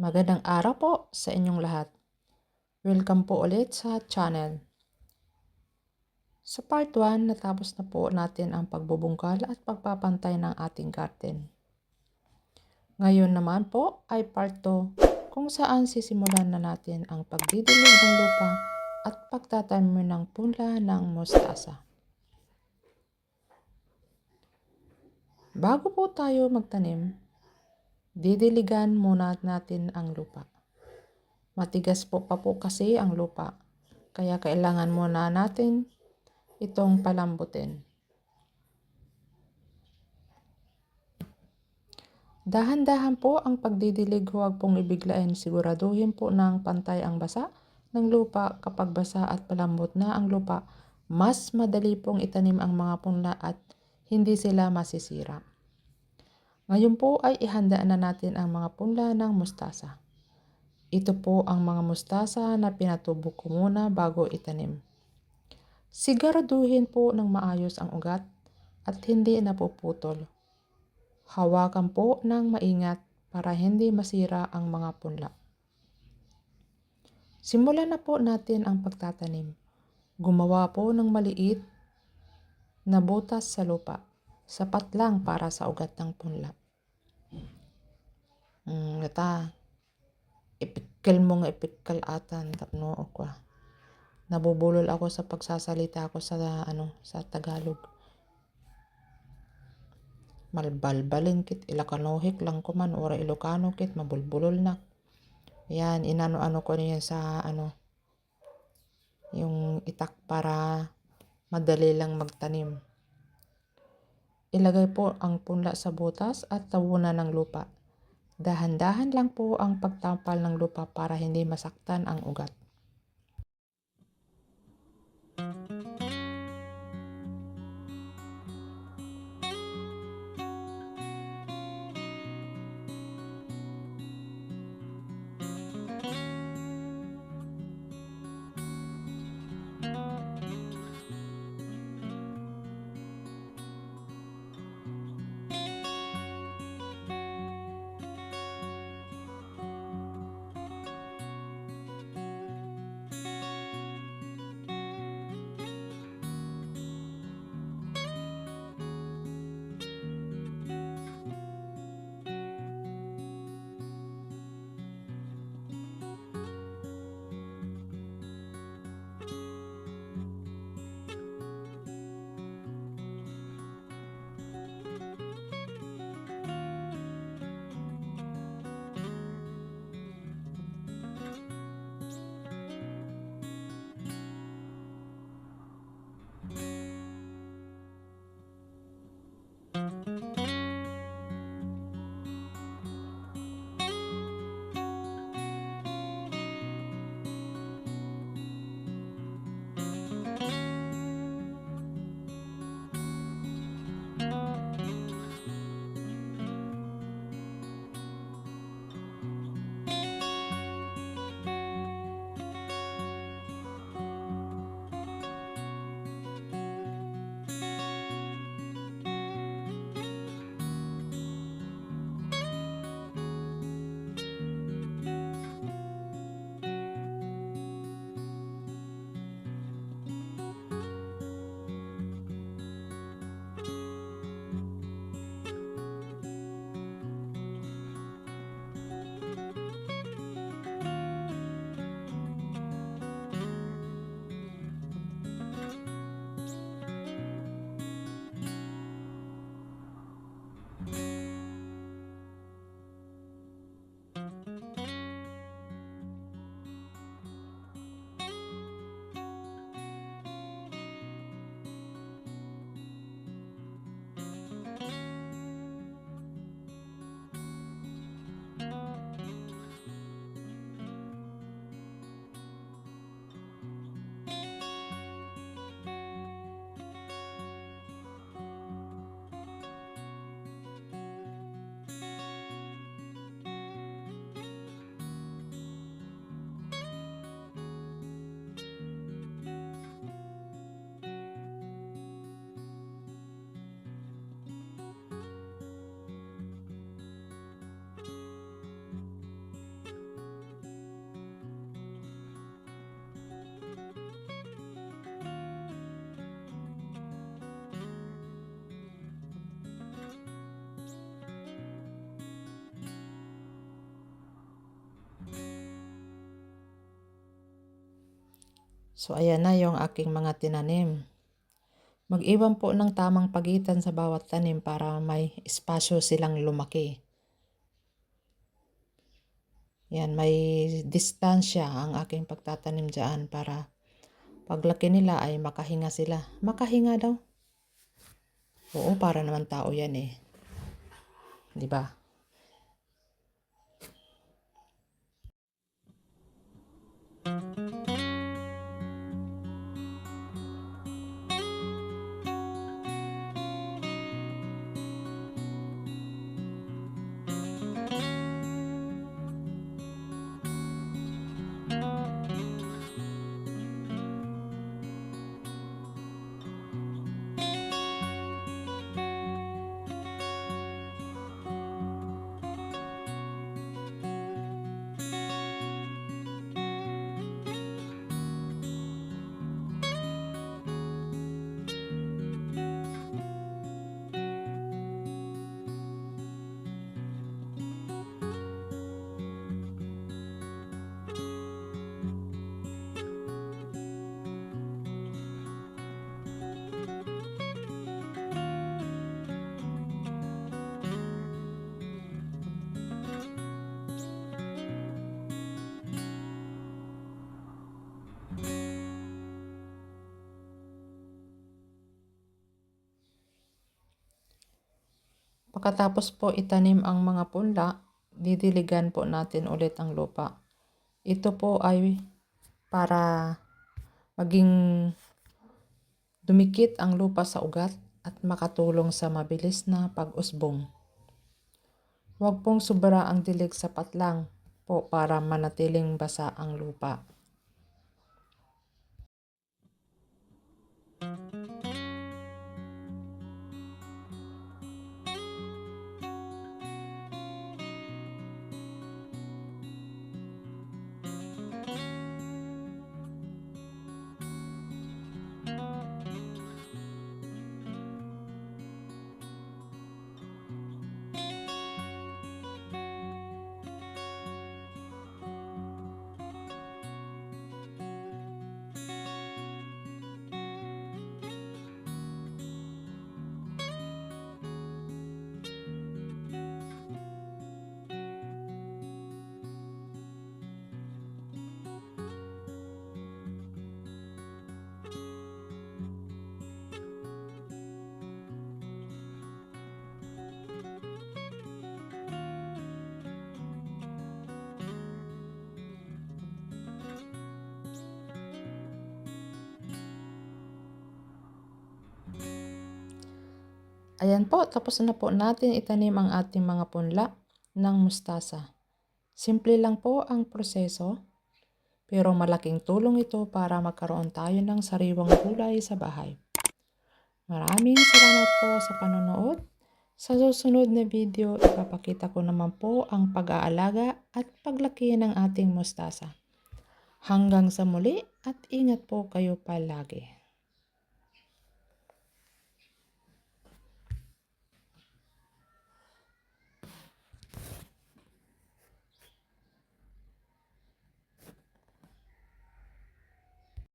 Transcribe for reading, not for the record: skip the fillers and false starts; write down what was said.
Magandang araw po sa inyong lahat. Welcome po ulit sa channel. Sa part 1, natapos na po natin ang pagbubungkal at pagpapantay ng ating garden. Ngayon naman po ay part 2 kung saan sisimulan na natin ang pagdidilig ng lupa at pagtatanim ng punla ng mustasa. Bago po tayo magtanim, didiligan muna natin ang lupa. Matigas po pa po kasi ang lupa, kaya kailangan muna natin itong palambutin. Dahan-dahan po ang pagdidilig, huwag pong ibiglain. Siguraduhin po ng pantay ang basa ng lupa. Kapag basa at palambot na ang lupa, mas madali pong itanim ang mga punla at hindi sila masisira. Ngayon po ay ihanda na natin ang mga punla ng mustasa. Ito po ang mga mustasa na pinatubo ko muna bago itanim. Siguraduhin po ng maayos ang ugat at hindi napuputol. Hawakan po ng maingat para hindi masira ang mga punla. Simulan na po natin ang pagtatanim. Gumawa po ng maliit na butas sa lupa. Sapat lang para sa ugat ng punla. Ipikal mo nga ipikal atan tapno ako. Nabubulol ako sa pagsasalita ko sa Tagalog. Malbalbalin kit Ilocanohik lang ko man ora Ilocano kit mabulbulol na. Yan, inano-ano ko niyan sa yung itak para madali lang magtanim. Ilagay po ang punla sa butas at tabunan ng lupa. Dahan-dahan lang po ang pagtampal ng lupa para hindi masaktan ang ugat. So ayan na yung aking mga tinanim. Mag-iwan po ng tamang pagitan sa bawat tanim para may espasyo silang lumaki. Yan, may distansya ang aking pagtatanim dyan para paglaki nila ay makahinga sila. Makahinga daw. Oo, para naman tao yan eh. 'Di ba? Pagkatapos po itanim ang mga punla, didiligan po natin ulit ang lupa. Ito po ay para maging dumikit ang lupa sa ugat at makatulong sa mabilis na pag-usbong. Huwag pong sobra ang dilig, sapat lang po para manatiling basa ang lupa. Ayan po, tapos na po natin itanim ang ating mga punla ng mustasa. Simple lang po ang proseso, pero malaking tulong ito para magkaroon tayo ng sariwang gulay sa bahay. Maraming salamat po sa panonood. Sa susunod na video, ipapakita ko naman po ang pag-aalaga at paglaki ng ating mustasa. Hanggang sa muli at ingat po kayo palagi.